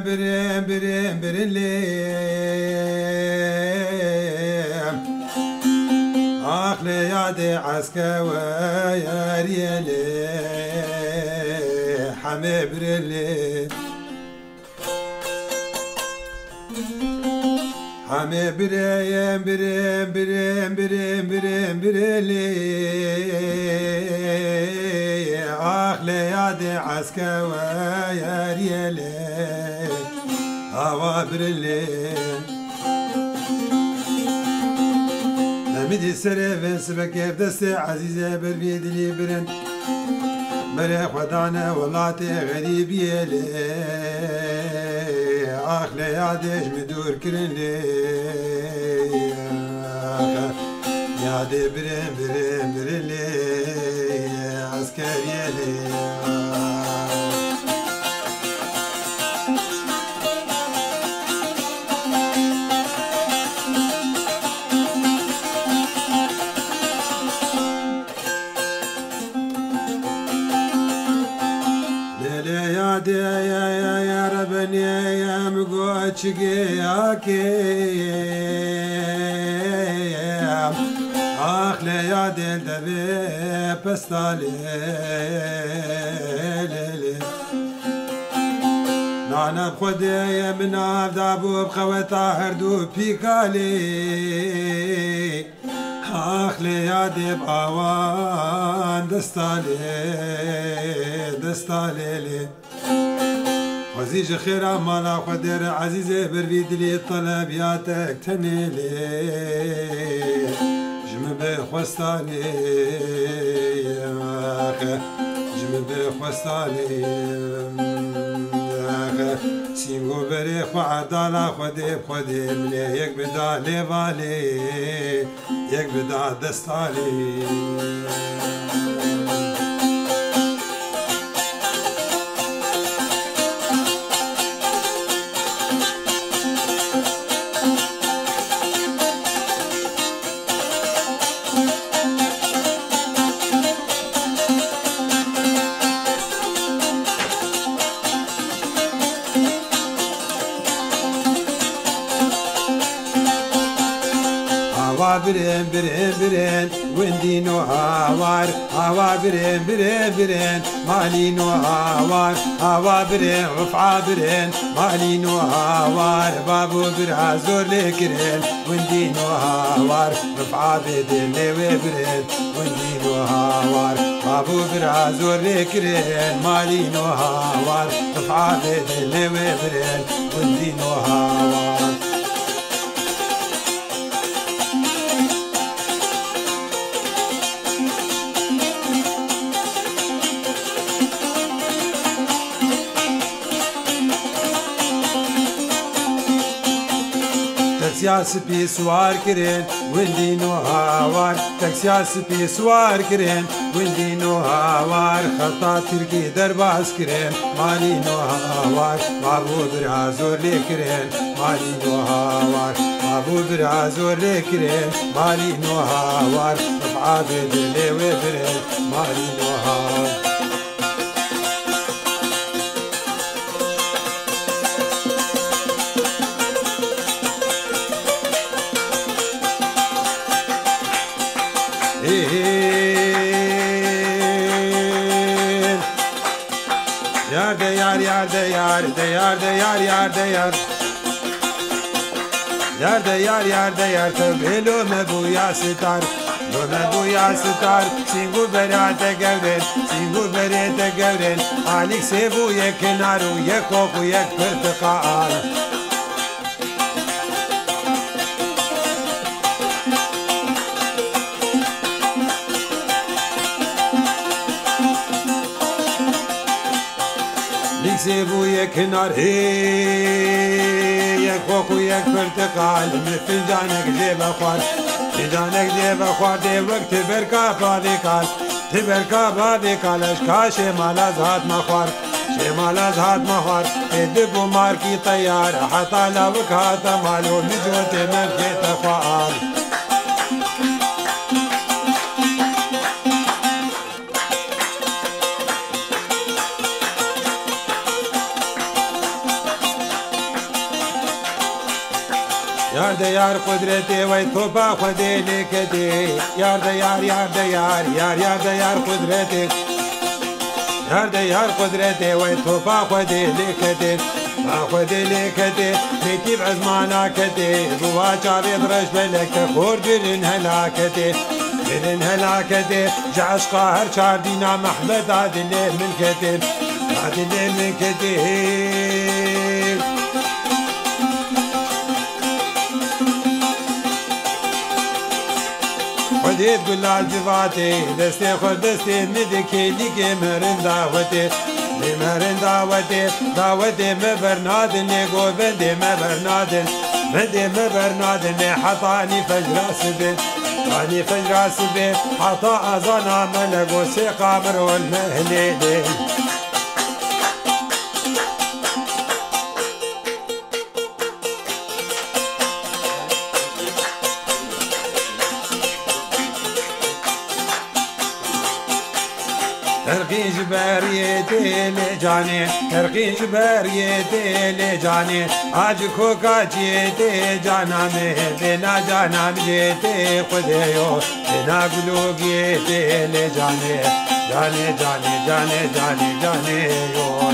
برم برم برلم عقل ياد عسكا وياريلي حمي برلم حمي برم برم برم برم برم برلم عقل ياد عسكا وياريلي هوا برلم نمدي سرفن سبكيف دستي عزيزة بربيد لي برن مريخ ودانا ولاتي غريب يلي عقل يادش مدور كرن لي يادي برن برن برن لي عسكر يلي يا ربني يا مقوتشقياك آخ يا دل دبي بستالي نانا بخدي من عبدابو بخوتا هردو بيكالي آخ يا دب آوان دستالي دستالي وزيج خير مالا قدر عزيزي بربيد لي الطلب ياتك تنيلي جم بخوستاني جم بخوستاني سينغو بري خواردالا خودي بخودي ملي يك بدا ليفالي يك بدا دستالي برين برين برين وندينو هاوار هوا برين برين برين مالينو هاوار هوا برين رفعة برين مالينو هاوار بابو برها زور لكرين وندينو هاوار رفعة بدين لوي برين وندينو هاوار بابو برها زور لكرين مالينو هاوار رفعة بدين لوي برين وندينو هاوار تكسيا سوار كرين وندينو هاوار تكسيا سوار كرين وندينو هاوار خطا تركي درباس كرين مالينو هاوار بابو برازور لكرين مالينو هاوار بابو برازور لكرين مالينو هاوار رفعة بدلي وبرين مالينو هاوار Yar de yar yar de yar de yar de yar yar de yar yar de yar yar de yar tebelo me bu ya sitar lo me bu ya sitar singu berate gevren singu berate gevren alik se bu ye kenaru ye koku ye pertqal سيبو يك نار يك خوكو يك برتقال من فنجانك جيب اخوار فنجانك جيب اخوار دي وقت بركا بابيكال تبركا بابيكال اشكا شمالا زهات مخوار شمالا زهات مخوار ادبو ماركي طيار حتى لو كاتا مالو نجوتي مبكي تخوار یار ده یار قدرتی وی تو با خودی لیکتی یار ده یار یار ده یار یار یار ده یار قدرتی یار ده یار قدرتی وی تو با خودی لیکتی با خودی لیکتی لیکی بعزمانا کتی بوا چاوی درش بلکت خور برن هلاکتی برن هلاکتی جعش قاهر چار دینا محمد عادل من کتی عادل من کتی خودت گلال جواتی دستی خود دستی ندکی دیگه مرن دعوتی مرن دعوتی دعوتی مبرنادن گوبندی مبرنادن مدی مبرنادن حطانی فجر سبی حطانی فجر سبی حطا ازانا ملگو سی قامر والمهلیدی ترقي جباريتي لجاني ترقي جباريتي لجاني عاجكو كاجيتي جانامي بنا جانام جيتي خديو بنا قلوقيتي لجاني جاني جاني جاني جاني جاني يو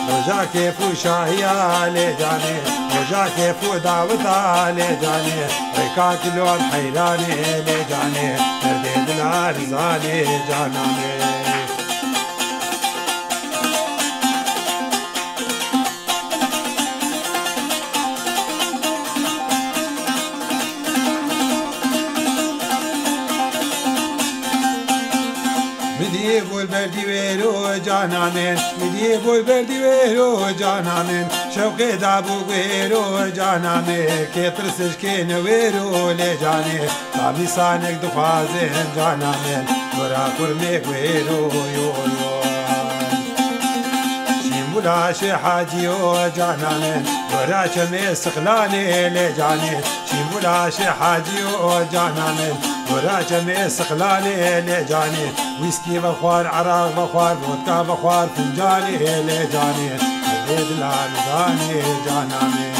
رجا كيفو شاهيا لجاني رجا كيفو دعوتا لجاني ركاك لون حيراني لجاني ترديد العرزاني جانامي مديب والبردي ويرو جانامين مديب والبردي ويرو جانامين شوقي دابو ويرو جانامي كي ترسش كي نويرو لجاني طابي صانك دخازين جانامين ورا كرميك ويرو يو يو شيمولا شي حاجيو جانامين ورا شمي سخلاني لجاني شيمولا شي حاجيو جانامين ورا جميع استقلالي لجاني ويسكي بخوار عراق بخوار فودكا بخوار فنجاني لجاني البيت العالزاني جانامي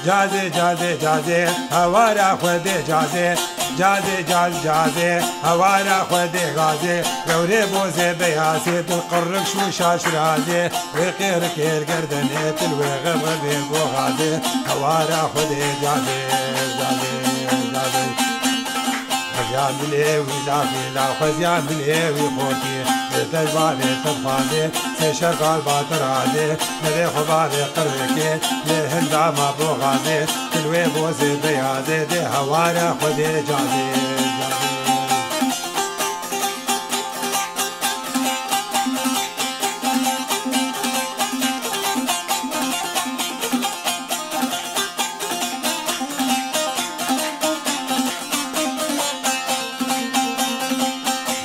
جازي جازي جازي هوارا خودي جازي جازي جاز جازي هوانا خودي غازي قوري بوزي بياسي تلقرق شو شاش رازي ويقير كير قردنيت الوغب غبي بو غازي هوانا خودي جازي جازي جازي خزيان بليوي لافي لا خزيان بليوي خوتي تجبالي تبخازي سيشر قلبات رازي نبي خبالي قربكي لهندا ما بو غازي تلوي بوزي بيازي دي هوانا خودي جازي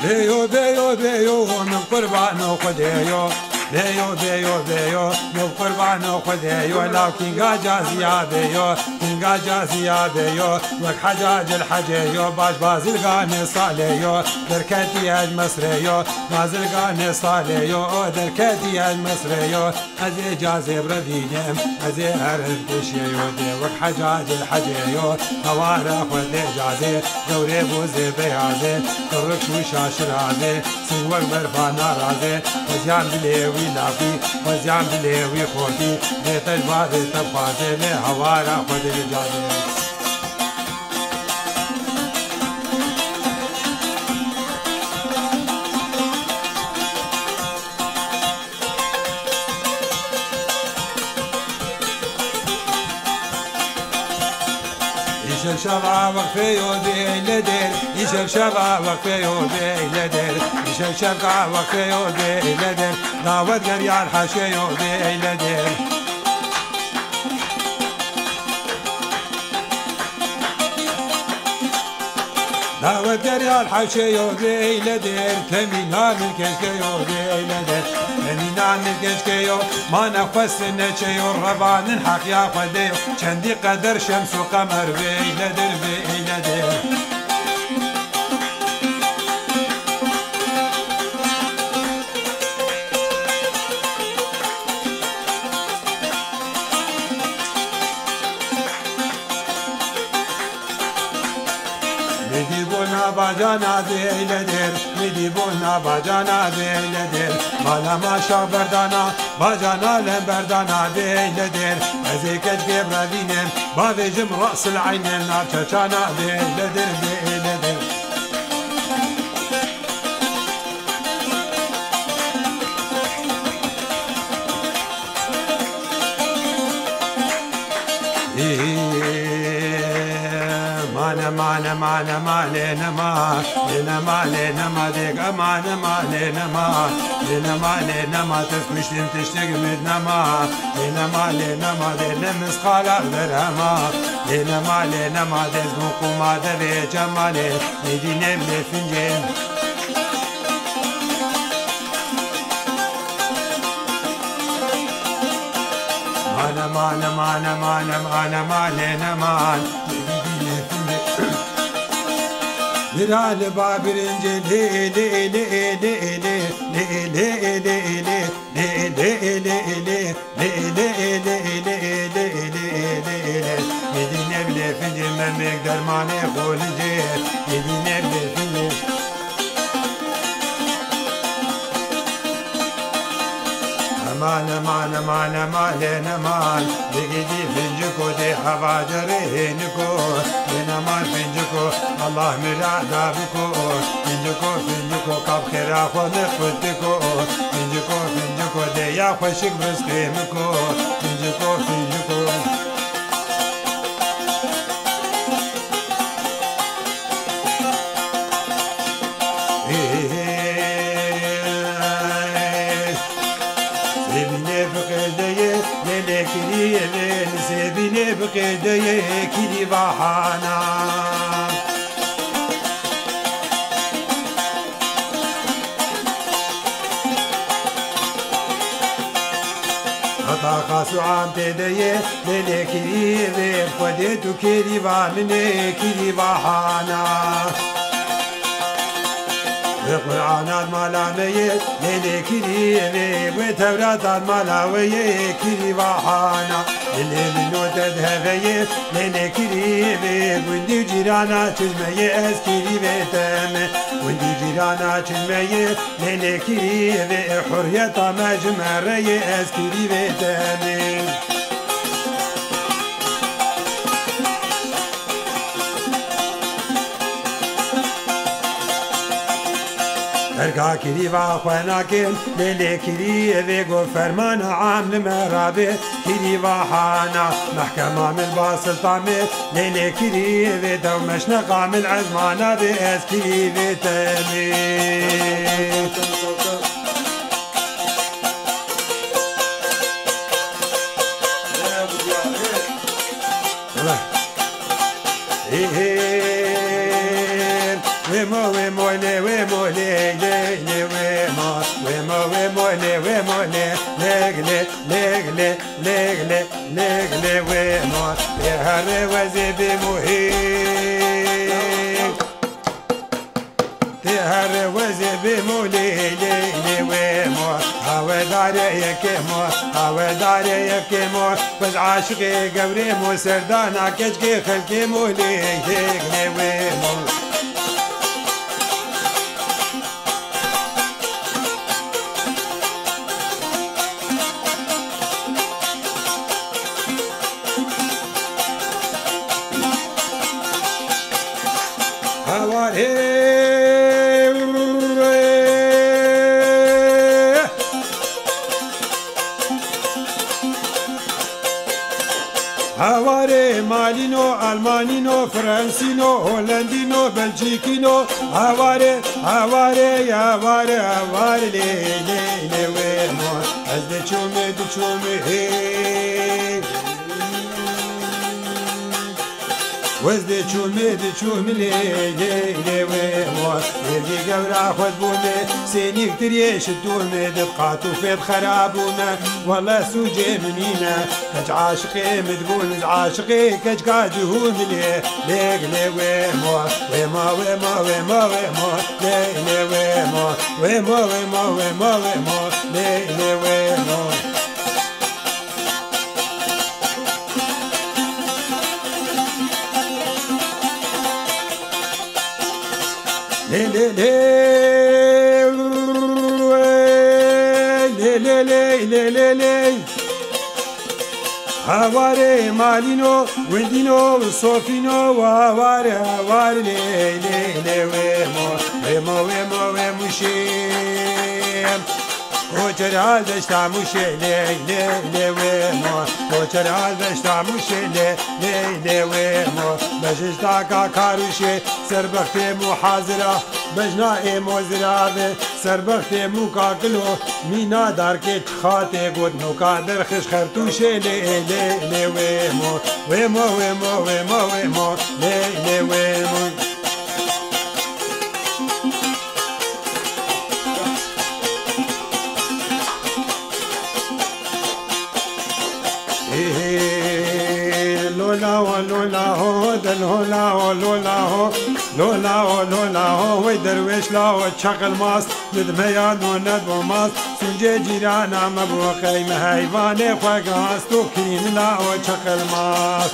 بيو بيو بيو من قربان خديو بيو بيو بيو من قربان خديو لو كينغا جازيا بيو كينغا جازيا بيو وك حجاج الحجيو باج بازلقاني صاليو دركتي اج مصريو بازلقاني صاليو دركتي اج مصريو ازي جازي بردينم ازي هرب كشيو دي وك حجاج الحجيو هوارا خدي جازي دوري بوزي بيازي قرق شوشا شرازي سنوك برفانا رازي وزيان بليوي لافي وزيان بليوي خوتي بيتج بازي تبخازي لهوارا خدي جازي يشر شبع وقفي يودي لدير يشر شبع وقفي يودي لدير يشر شبع وقفي يودي لدير داود قريان حاشي يودي لدير داود قريان حاشي يودي لدير تمينا من كشك يودي لدير تمينا من كشك يو ما نفس نشيو الربان حق يا خديو شندي قدر شمس وقمر بي لدير بي لدير میدی بونا باجانا دیلدر میدی بونا باجانا دیلدر مالا ماشا بردانا باجانا لبردانا دیلدر از کج گبرادینم با وجم رأس العين نار چچانا دیلدر دیلدر مانا مانا مانا نما نما نما ديك مانا مانا نما نما نما تسمشتم تشتاق من نما نما نما لمس خالق درهما نما نما تزمق ما دبي جمالي ندي نبلي فنجان مانا مانا مانا مانا مانا مانا نما لرال بابرنج لي لي لي لي لي لي لي لي لي لي مدينة بلا فنجي ما مقدر ماني خولجي مدينة بلا فنجي امان امان امان امان امان بقيدي فنجكو دي حواجري نكو من امان فنجكو الله مرعدا بكو فنجكو فنجكو قاب خيرا خو نخوتكو فنجكو فنجكو دي يا خوشك بسقيمكو فنجكو فنجكو سيبيني بقيدي كيدي بحانا خطا خاصو عام تدي ليلي كيدي خديتو كيدي بامني كيدي بحانا القرآن مالامي ليلي كريمي وتوراة مالاوي كري وحانا اللي منو تذهبي ليلي كريمي وندي جيرانا تجمعي اسكري بيتم وندي جيرانا تجمعي ليلي كريمي حرية مجمري اسكري بيتم ارقا كري واخوانا كن ليلي كري ذيقو فرمان عام لمرابي كري واحانا محكمة من باصل طامي ليلي كري ذي دو مشنقا من عزمانا بيس كري ذي تامي ويمو لي ويمو لي لي ويمو ويمو ويمو لي ويمو لي ليغلي ليغلي ليغلي ليغلي ويمو يهري وزيبي مهيب تهري وزيبي مولي لي ويمو هوا داري يكيمو هوا داري يكيمو بس عاشقي قبري مو سردانا كشكي خلقي مولي ليغلي ويمو هواري مالينو ألمانينو فرنسينو هولندينو بلجيكينو هواري هواري هواري هواري لي لي لي ويمو أزدي تشومي تشومي وزدي تشومي لي لي لي ويمو يدي قورا خود بومي سيني كتير يشدومي دقاتو فيض خرابونا والله سوجي منينا كج عاشقي مدبون عاشقي كج قاجهون لي ليق لي ويمو ويمو ويمو ويمو ويمو لي لي ويمو ويمو ويمو ويمو ويمو لي لي ويمو لي لي لي لي لي لي لي لي هواري مالينو ويندينو صوفينو وهواري هواري لي لي لي ويمو ويمو ويمو ويمو شيم وجرال دشتا موشي لي لي لي ويمو وجرال دشتا موشي لي لي لي ويمو بجشتا كاروشي سربختي محاضرة بجنا ايمو زرابي سربختي موكاكلو مينا داركي تخاتي قد نوكا درخش خرطوشي لي لي لي ويمو ويمو ويمو ويمو ويمو لي لي ويمو لولا ولولا هو دلولا ولولا هو لولا ولولا هو ويدرويش لا وتشغل ماس ندميان وندبو ماس سنجي جيرانا مبو خيمة هيفاني خواقاس تو كريم لا وتشغل ماس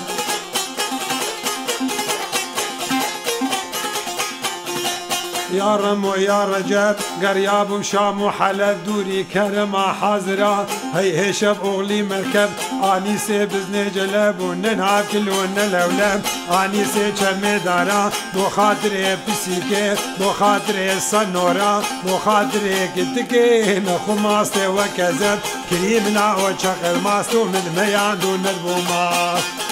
يا رمو يا رجب قرياب وشام وحلب دوري كرما حاضرة هي هشب أغلي مركب آني سي بزني جلب وننهاب كل ونلولب آني سي چمي دارا بو خاطري بسيكي بو خاطري صنورا بو خاطري كتكي نخو ماستي وكذب كريمنا وشغل ماستو من ميان دون ندبو ماست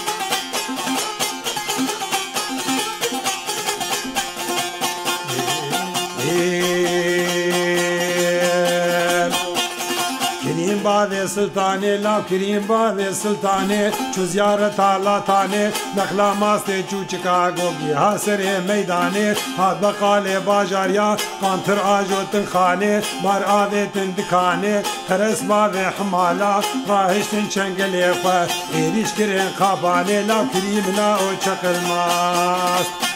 كريم بابي سلطاني لا كريم بابي سلطاني چو زيارت الله تاني نخلا ماستي چو چكاغو بي حاصر ميداني هاد بقالي باجاريا قانتر آجو تنخاني مار آوي تندكاني خرس بابي حمالا راهشتن چنگلي خوا ايريش كرين خاباني لا كريم لا او چقل ماست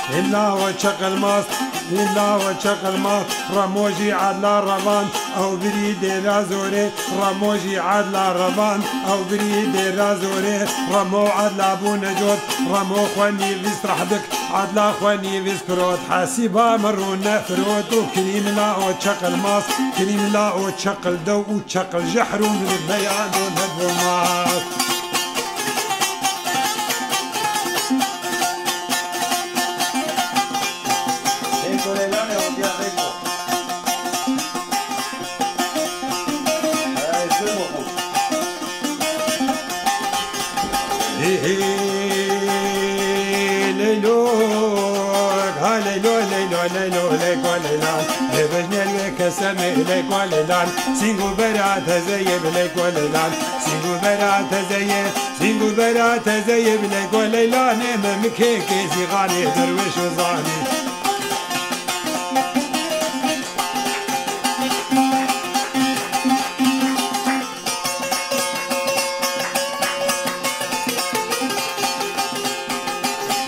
إلا وشقل ماس إلا وشقل ماس رموجي عدلا ربان أو بريد رازوري رموجي عدلا ربان أو بريد رازوري رمو عدلا بو نجود رمو خواني فيس رحبك عدلا خواني فيس فروت حاسبا مرونا فروت وكريم لا وشقل ماس كريم لا وشقل دو وشقل جحرو من البيان ونهدو ماس سمي ليك وللان سينغو برات زيب ليك وللان سينغو برات زيب سينغو برات زيب ليك وللان ممكيكي زيغاني درويش وزاني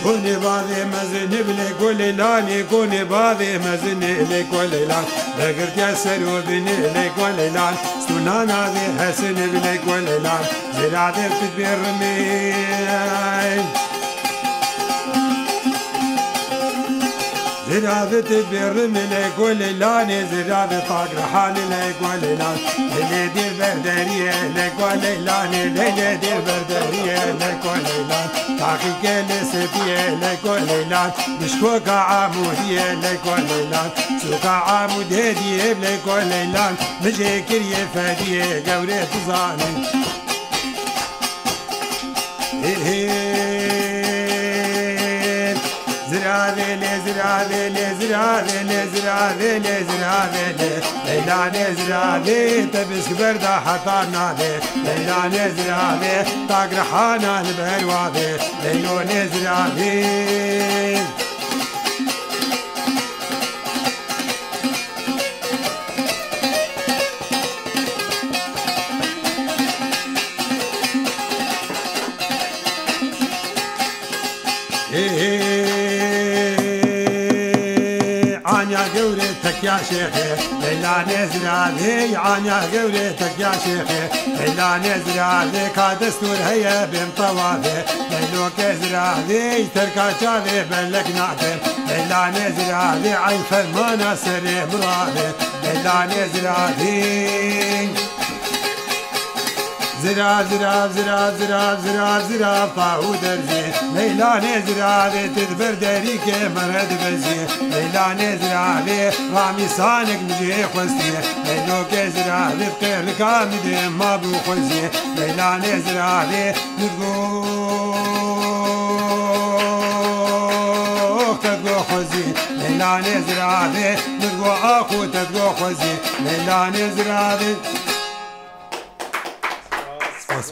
كوني باذي مزن بلي كولي لاني كوني باذي مزن بلي كولي لان بقرت يا سرو بني بلي كولي لان سنانا ذي حسن بلي كولي لان زرعتي بتدبير رمي زرافة تبرم لك وليلاني زرافة طاقر حالي لك وليلان اللي دي بردرية لك وليلاني اللي دي بردرية لك وليلان طاقي كل سفية لك وليلان مشكوكا عمودية لك وليلان سوكا عمود هدية لك وليلان مجيكرية فادية قوري تزاني زرافة زرافة زرافة زرافة زرافة ليلان زرافة تبسك بردا حطار نادي ليلان زرافة طاقر حانا البهروافة ليلون زرافة عنيا قولتك يا شيخي ليلا نزرالي عنيا قولتك يا شيخي ليلا نزرالي كادستور هيا بمطوافي ليلو كزرالي تركا شافي بلك نعتي ليلى نزرادي عين فرمانة سري مرادي ليلى نزرادي زرا زرا زرا زرا زرا زرا فاو درزي ليلى نزرادي تدبر داريك مرد بزي ليلى نزرادي رامي صانك مجي خوستي ليلو كزرادي بخير كامدي ما بو خوزي ليلى نزرادي تدقو خوزي ليلى نزرادي تدقو اخو تدقو خوزي ليلى نزرادي خلاص